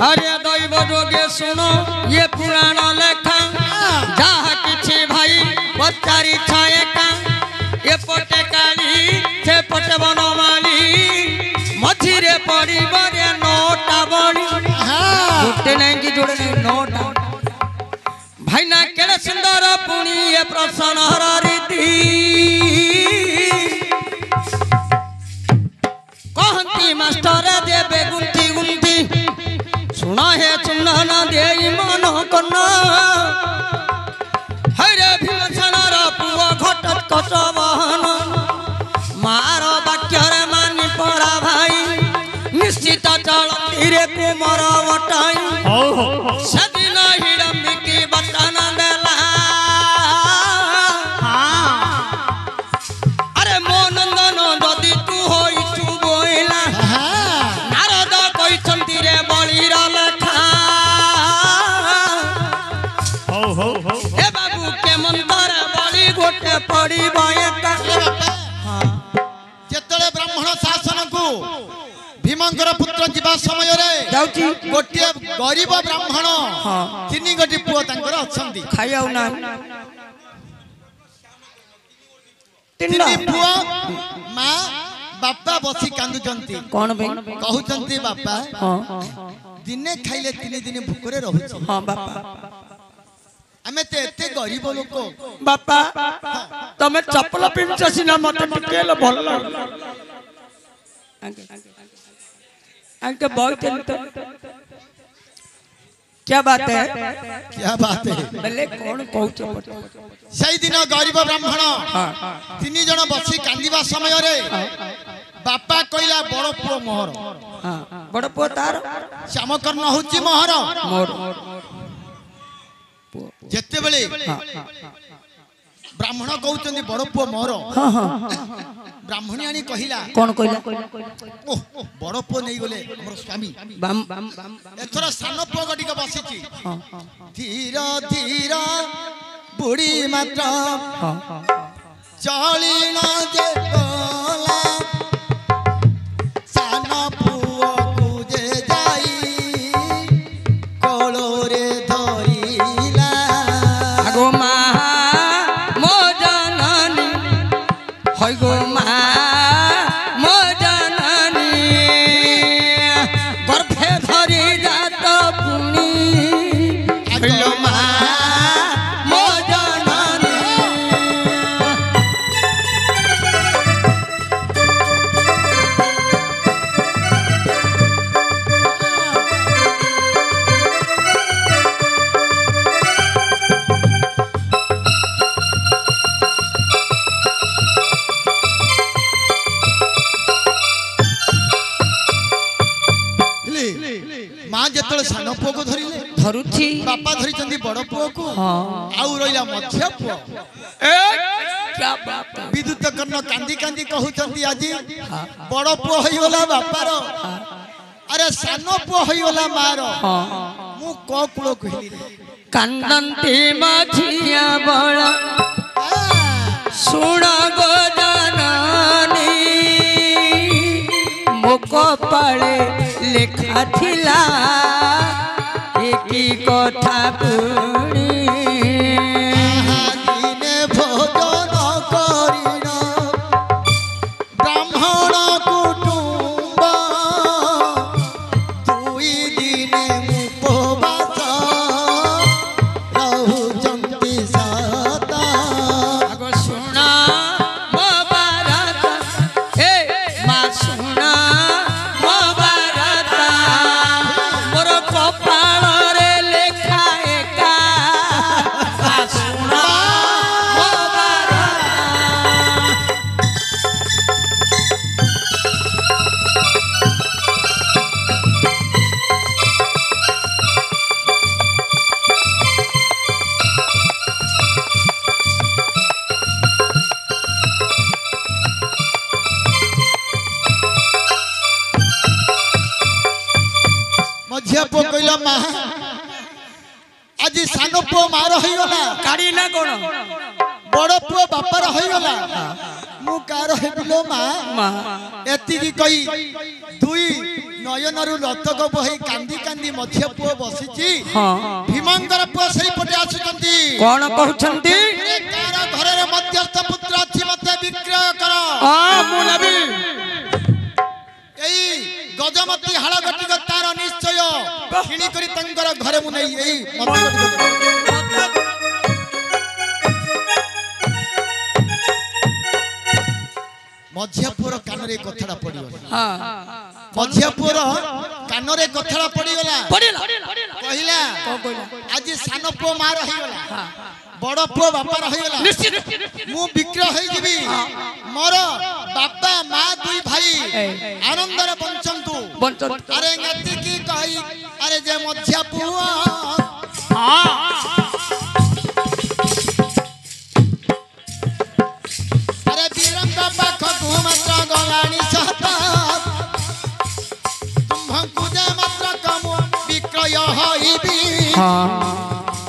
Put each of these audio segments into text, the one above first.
अरे दैव जोगे सुनो ये पुराण लेखा जहा किछि भाई पचारि छाए का ये पटे काली से पटे बनमाली मझिरे पड़ी बरे नोटा बड़ी गोटे नहीं कि जोड़े नहीं नोटा भाई ना केड़े सुंदर पुणी ये प्रसन्न रीति कहती मास्टर देवे गुंथी गुंथी सुना है सुना ना दे मन करना हरे भीमसेनर पुआ घटत कसबहन मार वाक्य रे मानि पड़ा भाई निश्चित चलती रे कुमर वटाई सदिन हिडम्बिकी बटन देला अरे मो नंदन जदि तू होइछु बोइला नारद कहिसंती रे बलिर लेखा हे बाबू के मंतर बलि गोटे पड़िब एका जेतले ब्राह्मण शासन को भीमंकर पुत्र जीवा समय रे जाउची गोटे गरीब ब्राह्मण तीन गोटी पुओ तांकर अछंती खाइयाउ ना तीन पुओ मां बापा बसी कांदुचंती कोन बे कहउचंती बापा हां दिने खाइले तीन दिन भूखरे रहउछ हां बापा हमें ते एते गरीब लोक बापा तमे चप्पल पिनछ सिना मते टिकेल भल अंके बहुत तो क्या बात है बोले कौन कहउछ सही दिन गरीब ब्राह्मण तीन जन बसी कांदिबा समय रे बापा कइला बड़ पुओ मोहर बड़ पुओ तार श्यामकर्ण होची मोहर मोर जेते बेले ब्राह्मण कहउचंदी बड़ पुओ मोहर ब्राह्मणी आनी कहिला कौन कहिला ओह बड़ पुओ नै गले हमर स्वामी बम बम एथरा सान पुओ गटिक बसिची धीर धीर बुढ़ी मात्र चलिना जे गला सान पुओ कुजे जाई कोलो रे धरिला आगो मा मो जननी होय गो मा मो जननी गर्भे धरि जात पुनी हेलो मा मो जननी मां जेतले सान पुओ को धरिले धरुछि बापा धरिचंदी बड़ पुओ को हां आउ रहिला मध्य पुओ ए क्या बात है विद्युत कर्ण कांदी कांदी कहउचंदी आजी बड़ पुओ होइगला बापार अरे सान पुओ होइगला मार मु को कुलो कहिली कांदंती मझिया बड़ा सुण गो जननी मो कपाळे लेखा थिला एकी कथा पुणी दिने भोजन करिन ब्राह्मण कुटुंब दुई दिने उपवास रहुचंती सता आगो सुना मो भारत ए मा सुना मो भारत मोर कपाळ रे लेखा एका मा सुना मो भारत मध्य पुओ कइला मा आज सान पुओ मार होइगला काढ़ी ना कोन बड़ पुओ बापार होइगला मु कार हेबिलो मा मा एति की कई दुई नयनरु लतक बही कांदी कांदी मध्य पुओ बसिची हाँ भीमंकर पुओ सही पटे आसुचंती कौन कहउछंती कार घर रे मध्यस्थ पुत्र अछि मते विक्रय कर आ मुनबी एई गजमती हाल गटिक तार निश्चय किणी करी तंकर घरे मु नै एई मध्यपुर कानरे कथड़ा पड़िगला हाँ मध्यपुर कानरे कथड़ा पड़िगला पड़िला कहिला आज सान पुओ मां रहिगला बड़ पुओ बापा रहिगला निश्चित मु विक्रय होई जिबी मोर बापा मां दुई भाई आनंद रे बंचंतु बंचन अरे गति की कही अरे जे मध्यपुर हाँ अरे वीरंग पाख घुमत्र गलानी सहता तुम्हंकु जे मात्र कम विक्रय होइबी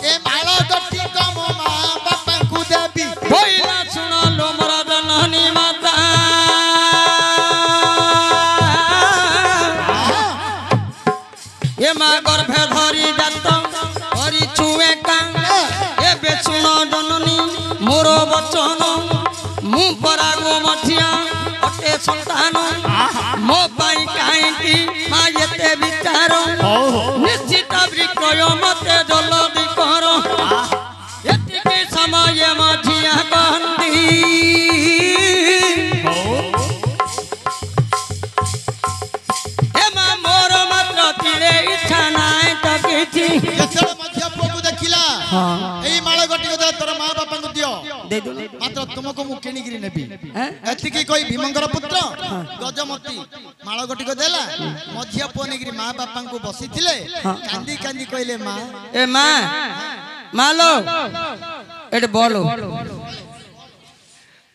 ए माल गति कम मां बापा को देबी भइला सुनो लो मोरा जननी माता ए मां गर्भे धरी जात हरि छुए कांग एबे सुनो जननी मोर वचन मु परागो मठिया अटे संतान मो पाई काईकी मां एते विचार निश्चित विक्रय मते जल्दी कर एतिके समय मठिया कहंदी ए मां मोर मात्र तिरे इच्छा नाय त किछि जेतले मध्यपुर को देखिला एई माल गति को तोर मां बापा को दियो दे दो मात्र तुमको मु केनी गिरी नेबी हैं एतिकी कोई भीमंकर पुत्र गजमती माल गटी को देला मध्य पोनेगिरी मां बापा को बसिथिले कांदी कांदी कहले मां ए मां मालो एटे बोलो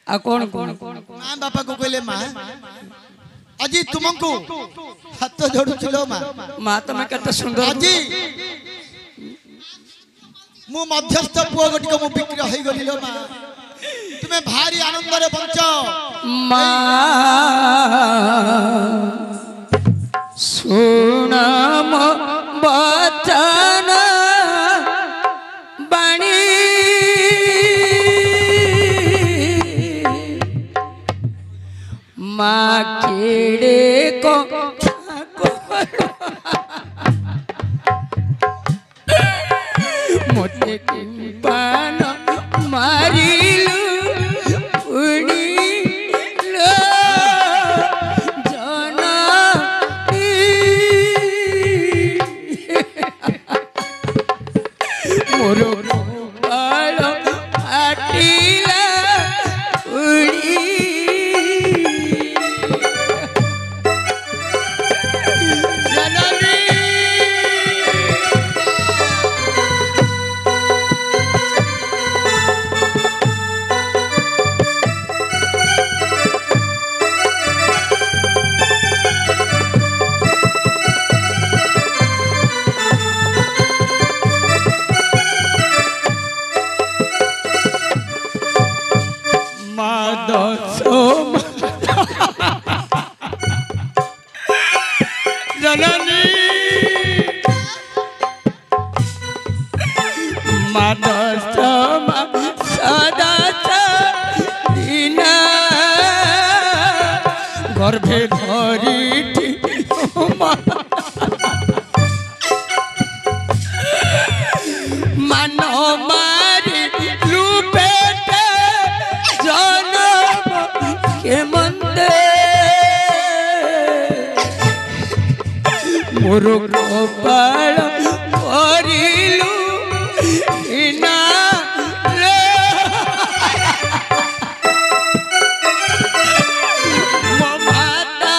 आ कौन मां बापा को कहले मां अजी तुमको हाथ जोडुछलो मां मां तमे केते सुंदर अजी मु मध्यस्थ पुओ गटी को मु बिक्री होई गलिलो मां तुम्हें भारी आनंद रे बंचो मां सुनाम बचन बाणी मां केड़े को मोटे पान मारिलु उड़ीलो जननी मोर गोपाल फाटिला उड़ी जननी जननी मादसम सदा दीना गर्भे धरी मान मारी लुपेटे जनम के मंदे मोर गोपाल परिलु इना रे मो माता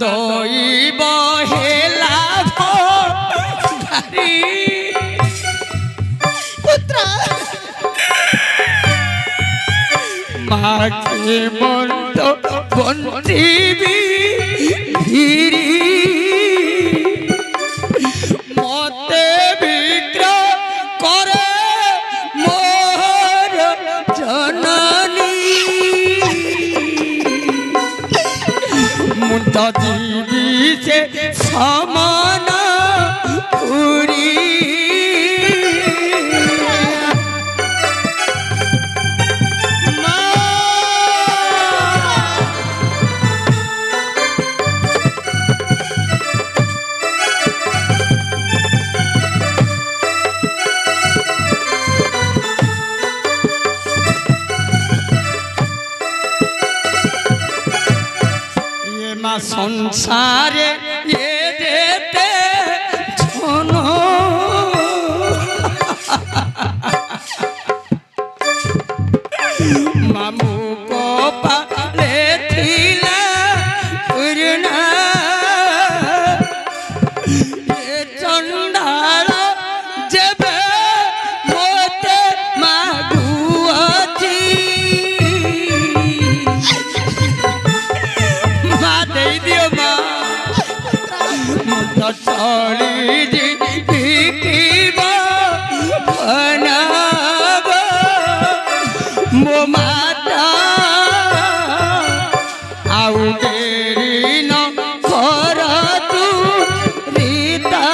दोई बहेला भारी पुत्र মাকে মন্দ বন্দিবি ধীরি মতে বিক্রয় করে মোর জননী মুদ দিবি সে সমান পুরী संसारे ये देते छोनो मामू को पाले थीला पुरना ये चंडाला जब मोते मागुआची चली मो माता आउ देरी न कर तू रीता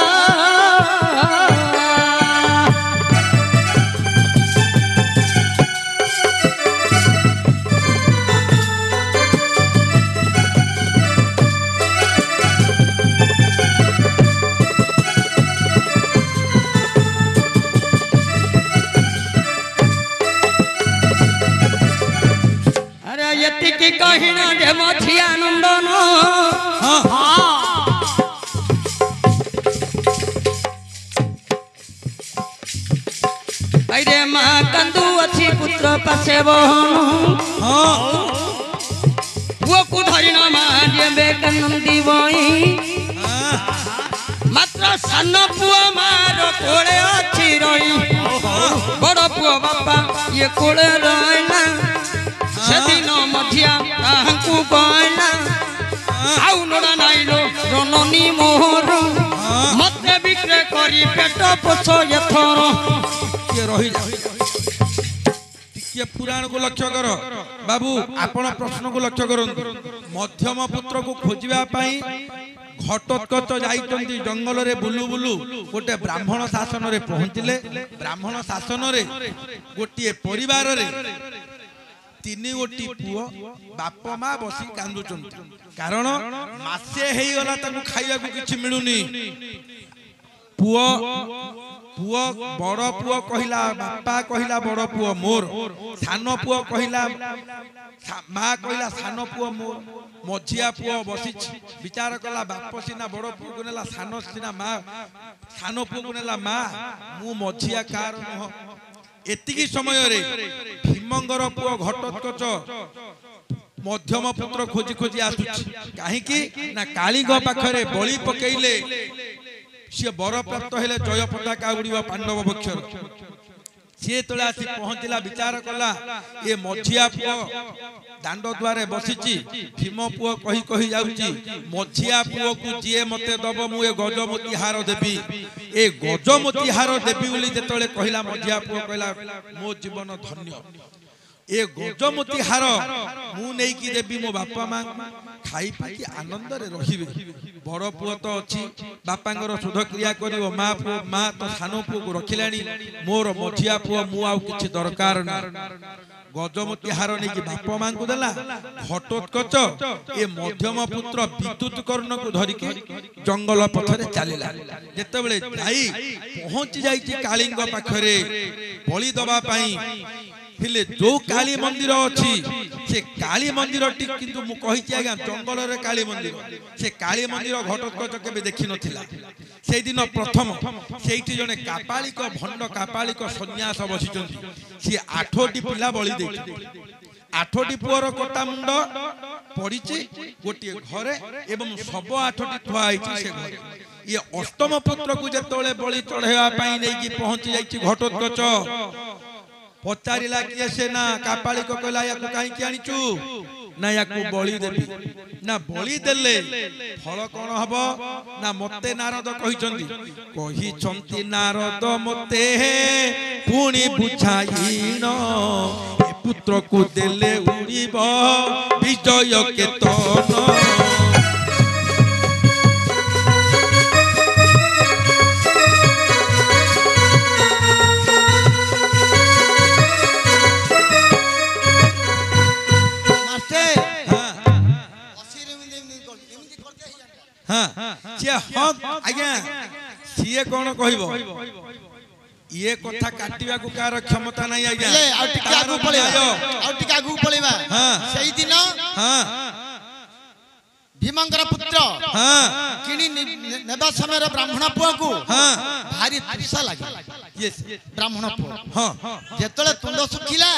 कहिना जे मछिया नंदन अरे माँ कंदू अच्छी पुत्र पासे वो को धरी ना माँ जे बेकनंदी बई मात्र सान पुआ मार कोले अच्छी रही बड़ पुआ बापा ये कोले रहना सेदिन मझिया ताहांकु कहना आउ नड़ा नाइलो जननी मोहर मते बिक्रे करी पेट पोछ एथर के रही टिके पुराण को लक्ष्य कर बाबू आपण प्रश्न को लक्ष्य करंतु मध्यम पुत्र को खोजिबा पई घटोत्कच जाइचंती जंगल रे बुलु बुलु गोटे ब्राह्मण शासन रे पहुंचिले ब्राह्मण शासन रे गोटे परिवार रे तीन गोटी पुओ बाप माँ बसी कांदुचंती कारण मासे हेई गला ताकू खाइबा को किछि मिलुनी पुओ पुओ बड़ पुओ कहिला बापा कहिला बड़ पुओ मोर सान पुओ कहिला माँ कहिला सान पुओ मोर मझिया पुओ बसी विचार कला बाप सिना बड़ पुओ को नेला सान सिना माँ सान पुओ को नेला माँ मु मझिया कार नुह एतिकी समय रे भीमंगर पुओ घटोत्कच मध्यम पुत्र खोजी खोजी आसुछि काहेकि ना कालीग पाखरे बलि पकेइले से बर प्राप्त हेले जय पताका उड़ीबा पांडव पक्षर सी तले आसी पहुंचला विचार कला ये मझिया पुओ दांड द्वारे बसीची भीम पुओ कही कही जाउची मझिया पुओ को जिए मते दब मु ए गजमती हार देबी ए गजमती हार देबी बोली जेतले कहिला मझिया पुओ कहिला मो जीवन धन्य ए गजमती हार मु नेई की देबी मो बापा मां खाई पी आनंद रे रहिबे बड़ पुओ तो अछि बापांगर शुद्ध क्रिया करिवो मां तो सानो पुओ को रखिलानी मोर मझिया पुओ मु आउ किछि दरकार ना गजमती हार नहीं कि बाप मां को देला घटोत्कच ए मध्यम पुत्र विद्युत कर्ण को धरि के जंगल पथरे चलिला जेतेबेले जाई पहुंच जाईची कालिंग पाखरे बलि दबा पई फिले जो काली मंदिर अछि से काली मंदिर टी किंतु मु कहि छी आगा जंगल रे काली मंदिर से काली मंदिर घटोत्कच केबे देखि नथिला सेई दिन प्रथम सेइटी जने कापालिक भंड कापालिक सन्यास बसिचंती से 8टी पिला बलि देछि 8टी पुअर कटा मुंड पड़िछि गोटिए घरे एवं सब 8टी थुआ आइछि से घरे ये अष्टम पुत्र को जेतोले बलि चढ़ेवा पई नै कि पहुंची जाइछि घटोत्कच पचारिला किए से ना कापाली को कहला या कहीं की आनिचु ना या को बलि देबी ना बलि देले फल कोन हबो ना मते नारद कहि छंती नारद मते पुणी बुझाईन ए पुत्र को देले उड़ीबो विजय केतन सीए कौन कहबो ये कथा काटिबा को कार क्षमता नहीं आज्ञा ले आ टिका आगु पळेबा हां सही दिन हां भीमंकर पुत्र हां किनी नेबा समय ब्राह्मण पुआ को हां भारी तृषा लागे यस ब्राह्मण पुआ हां जेतले तुंड सुखिला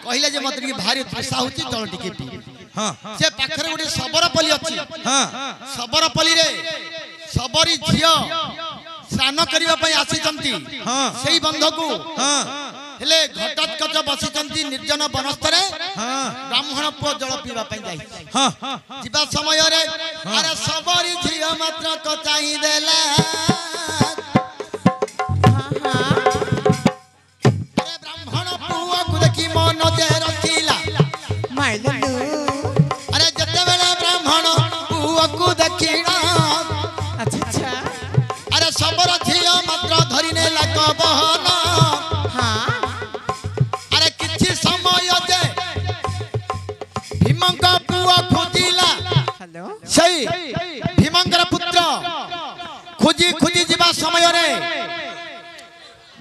कहिले जे मत की भारी तृषा होची जल टिके पी हां से पाखरे गोटे सबरपल्ली अछि हां सबरपल्ली रे सबरी झियो स्नान करिबा पई आसी चंती हां सेही बंध को हां हेले घटत्कच बसी चंती निर्जन वनस्थरे हां ब्राह्मण पुआ जल पीबा पई जाई हां जिबा समय रे अरे सबरी झियो मात्र कचाई देला अरे ब्राह्मण पुआ को देखि मन दे रखिला माइलू अरे जते बेला ब्राह्मण पुआ को देखिना अच्छा अरे सबर झियो मात्र धरिने लाग बहन हाँ अरे किछि समय जे भीमंक पुआ खोजिला हेलो सही भीमंकर पुत्र खोजी खोजी जिबा समय रे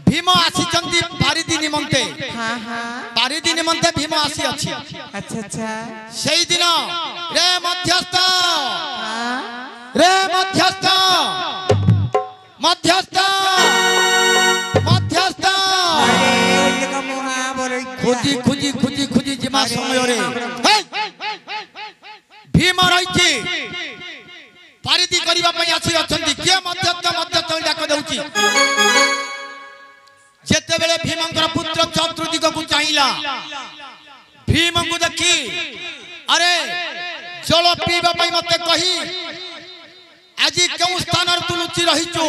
भीम आसी चंदी पारिदी निमंते हाँ हाँ पारिदी निमंते भीम आसी अछि अच्छा सेही दिन रे मध्यस्थ हाँ रे मध्यस्थ मध्यस्थ मध्यस्थ अरे उनका मुहा बोलो खोजी खोजी खोजी खोजी जिमा समय रे भीम रहिछि पारिदी करिबा पई आसी अछंती के मध्यस्थ मध्यस्थ डाक दउछि जेते बेले भीमंकर पुत्र चतुर्दिग को चाहिला भीम को देखि अरे जल पीबा पई मते कहि आज केउ स्थान तु लुचि रहिचो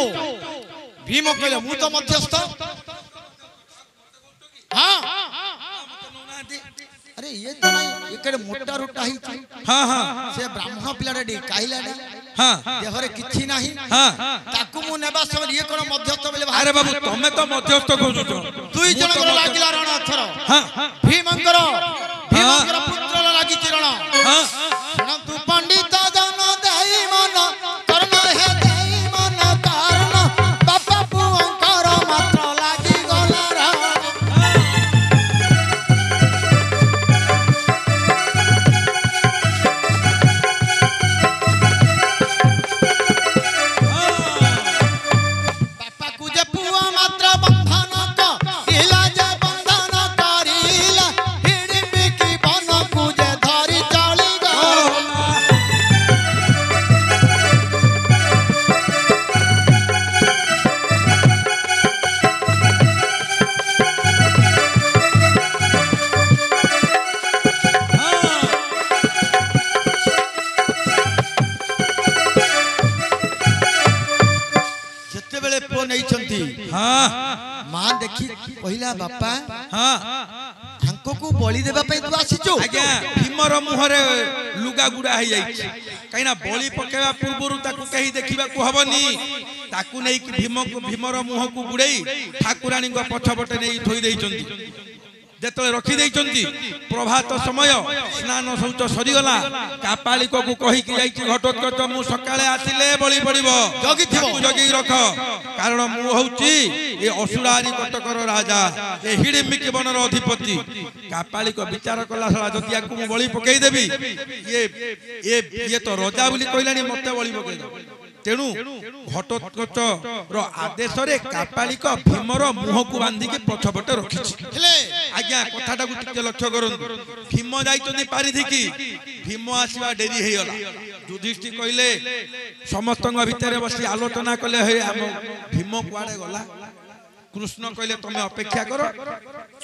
भीम कहले मु तो मध्यस्थ हां अरे ये तो नहीं एकड़े मोटा रोटा ही हां हां से ब्राह्मण पिला रे काहिला ने हां देहरे किछि नाही हां ताकू मु नेबा समय ये कोन मध्यस्थ बेले अरे बाबू तमे तो मध्यस्थ कहउछ दुई जनकर लागिला रण अथर हां भीमंकर पुत्र लागि चिरण हां सुन तू पंडित जन देई मन कर्ण हे देई मन कारण बापा पुअंकर मात्र लागि गला रा बापा को जे पुआ मात्र बंधन क इला जे बंधन करिला हिड़बी की बन को जे धरि चली गो जेते बेले पो नै छंती हां मां देखि कहिला बापा हां हमको को बलि देबा पे तू आसीचो आज्ञा भीमर मुहरे लुगा गुडा हो जाई कहिना बलि पकेवा पूर्वरु ताकू कहि देखिबा को हबनी ताकू नै कि भीमर मुह को गुडई ठाकुरानी को पछपटे नै थोई देइचंती जेतले रखी देइचंती प्रभात समय स्नान शौच सरी गला कापालिक को कहि कि जाई घटोत्कच मु सकाळे आसिले बलि पड़िबो जगी थिबो जगी रख कारण मु होउची ए असुरारी कटकर राजा ए हिडिमिकी बनर अधिपति कापालिक विचार कला सला जतिया को मु बलि पकेई देबी ये तो राजा बोली कहलानी मते बलि पकेई दे तेणु घटोत्कच रो आदेश रे कापालिक भीमर मुह को बांधी के पछपटे रखिछि हेले आज्ञा कथाटा को टिके लक्ष्य करन भीम जाइतोनी पारिधि की भीम आसीबा डेरी हे गला युधिष्ठिर कहले समस्तଙ୍କ ଭିତରେ बसी आलोचना कले हे हम भीम कुआडे गला कृष्ण कहले तुम अपेक्षा कर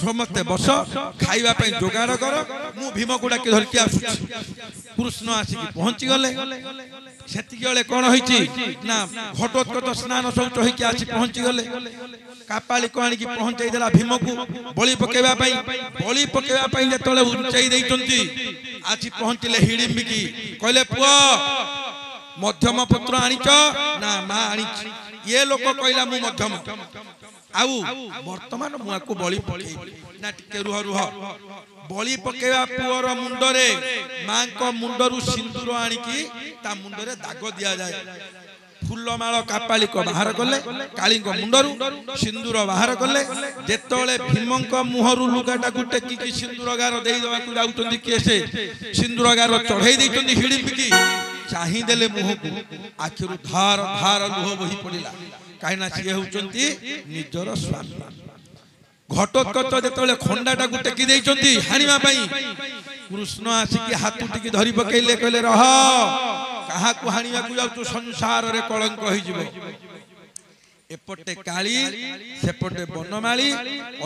समस्ते बस खाइबा पई जोगाड़ कर मु भीम गुडा के धरकी आसुछि कृष्ण आसिकी पहुंची गले सेति गले कोन होईची ना घटोत्कच स्नान शौच होईकी आसी पहुंची गले कापाली को आनी की पहुंचाई देला भीम को बलि पकेबा पई जेतले उंचाई देइचंती आसी पहुंचले हिडिंबिकी कहले पुओ मध्यम पुत्र आनिच ना मा आनिच ये लोक कहला मु मध्यम आउ वर्तमान मुआ को बलि पकेई ना टिके रुह रुह बलि पकेवा पुअर मुंडरे मां को मुंडरू सिंदूर आनिकी ता मुंडरे दाग दिया जाए फुलमाଳ कापाली को बाहर कले काली को मुंडरू सिंदूर बाहर कले जेतोले भीमंक मुहरु लुगाटा गुटे की सिंदूर गार देई दवा को जाउतंदी केसे सिंदूर गार चढ़ाई देइतंदी हिडिंबिकी चाहि देले मुह को आखिरु धार धार लुह बही पड़िला काइना सिए होचंती निजर स्वामी घटोत्कच जेतोले खंडाटा गुटे की देइचंती हानिमा पई कृष्ण आसिकी हाथुटी धरी पकेले कहले रह कहा को हानिया को जाउ संसार रे कलंक होई जिवो एपटे काली सेपटे बनमाली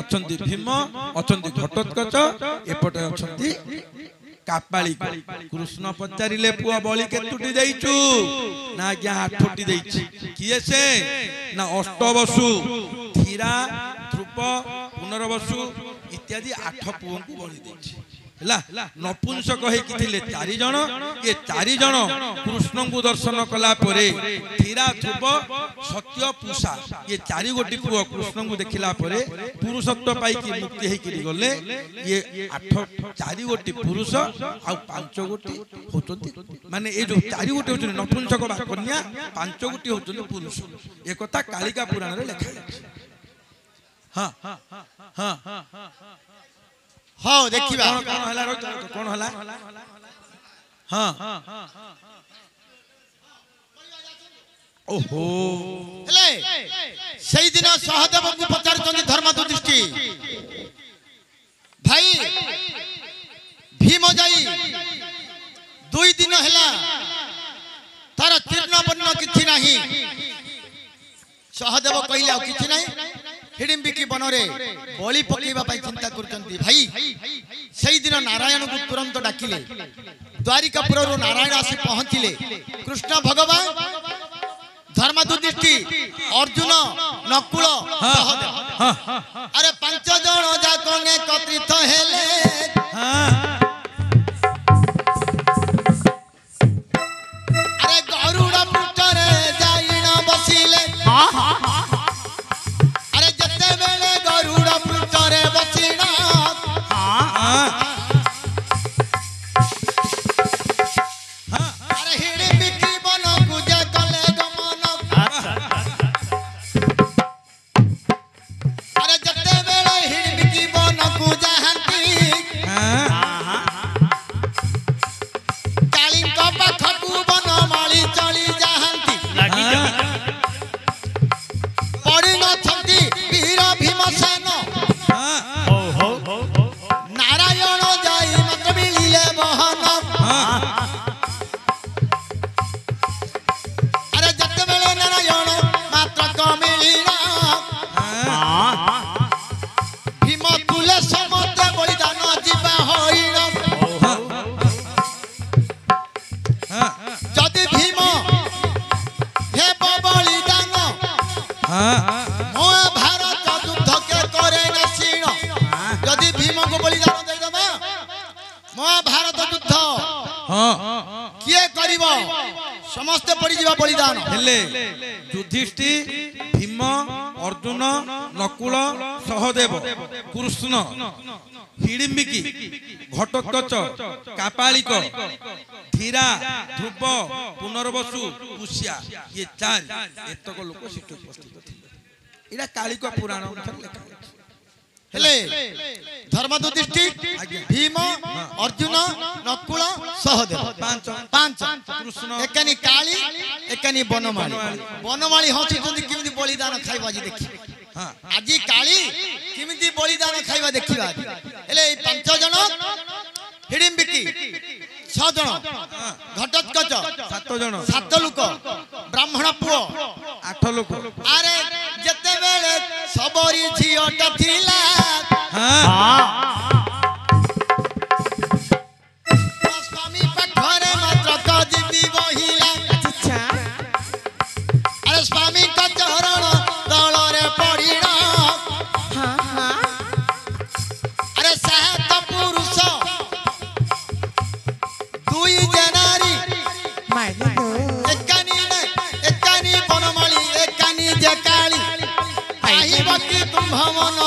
अछंती भीम अछंती घटोत्कच एपटे अछंती कापाली कृष्ण पचारिले पुआ बलि केतुटी देइचु ना ज्ञा आठटी देइछि किए से ना अष्टवसु धीरा ध्रुव पुनर्वसु इत्यादि 8 पुओं को बलि देइछि नपुंसक होइथिले 4 जण ये 4 जण कृष्ण को दर्शन कला परे धीरा ध्रुव सत्य पूषा ये 4 गोटी पुओ कृष्ण को देखिला परे पुरुषत्व पाई की मुक्ति हेइ कि गले ये 4 गोटी पुरुष आ 5 गोटी होचंती माने ए जो 4 गोटी होचन नपुंसक बा कन्या 5 गोटी होचन पुरुष ए कथा कालिका पुराण रे लिखा है हां हां हां हाँ देखिबा कौन हला हाँ ओहो हेले सेई दिन सहदेव को पचार चंदी धर्म दृष्टि भाई भीम जाई 2 दिन हैला तार तीर्ण बन्न किछि नाही सहदेव कहिला किछि नाही हिडिंबिकी बनरे बलि पकेबा पई चिंता करचंती भाई सेई दिन नारायण को तुरंत डाकिले द्वारिकापुर रो नारायण आसी पहुंचिले कृष्ण भगवान धर्मदुष्टि अर्जुन नकुल सहदेव अरे 5 जण जाको ने एकत्रित हेले अरे गरुड़ पुटरे जाइना बसिले महाभारत युद्ध किए करिवो समस्त पड़ी जीवा बलिदान हेले युधिष्ठि भीम अर्जुन नकुल सहदेव कृष्ण हिडिंबिकी घटोत्कच कापालिक धीरा ध्रुव पुनर्वसु पुष्या ये 4 एतक लोक सिट उपस्थित थिले इरा कालिक पुराण अनुसार लिखा हेले धर्मदुष्टि भीम अर्जुन नकुल सहदेव 5 कृष्ण एकनी काली एकनी बनमाली हसी किमिति बलिदान खाइबा जी देखि आज काली किमिति बलिदान खाइबा देखिबा हेले 5 जण हिडिंबिकी 6 जण घटोत्कच 7 जण 7 लोक ब्राह्मण पुओ 8 लोक अरे जते बेले सबरी झियोटा थिला हाँ स्वामी पाखरे मात्र कजिबी बहिला अच्छा अरे स्वामी का चरण दलरे पड़िना हाँ हाँ अरे सात पुरुष दुई जनारी माइले दो एकानी बनमाली एकानी जकाली आई बकी तुम्भ मन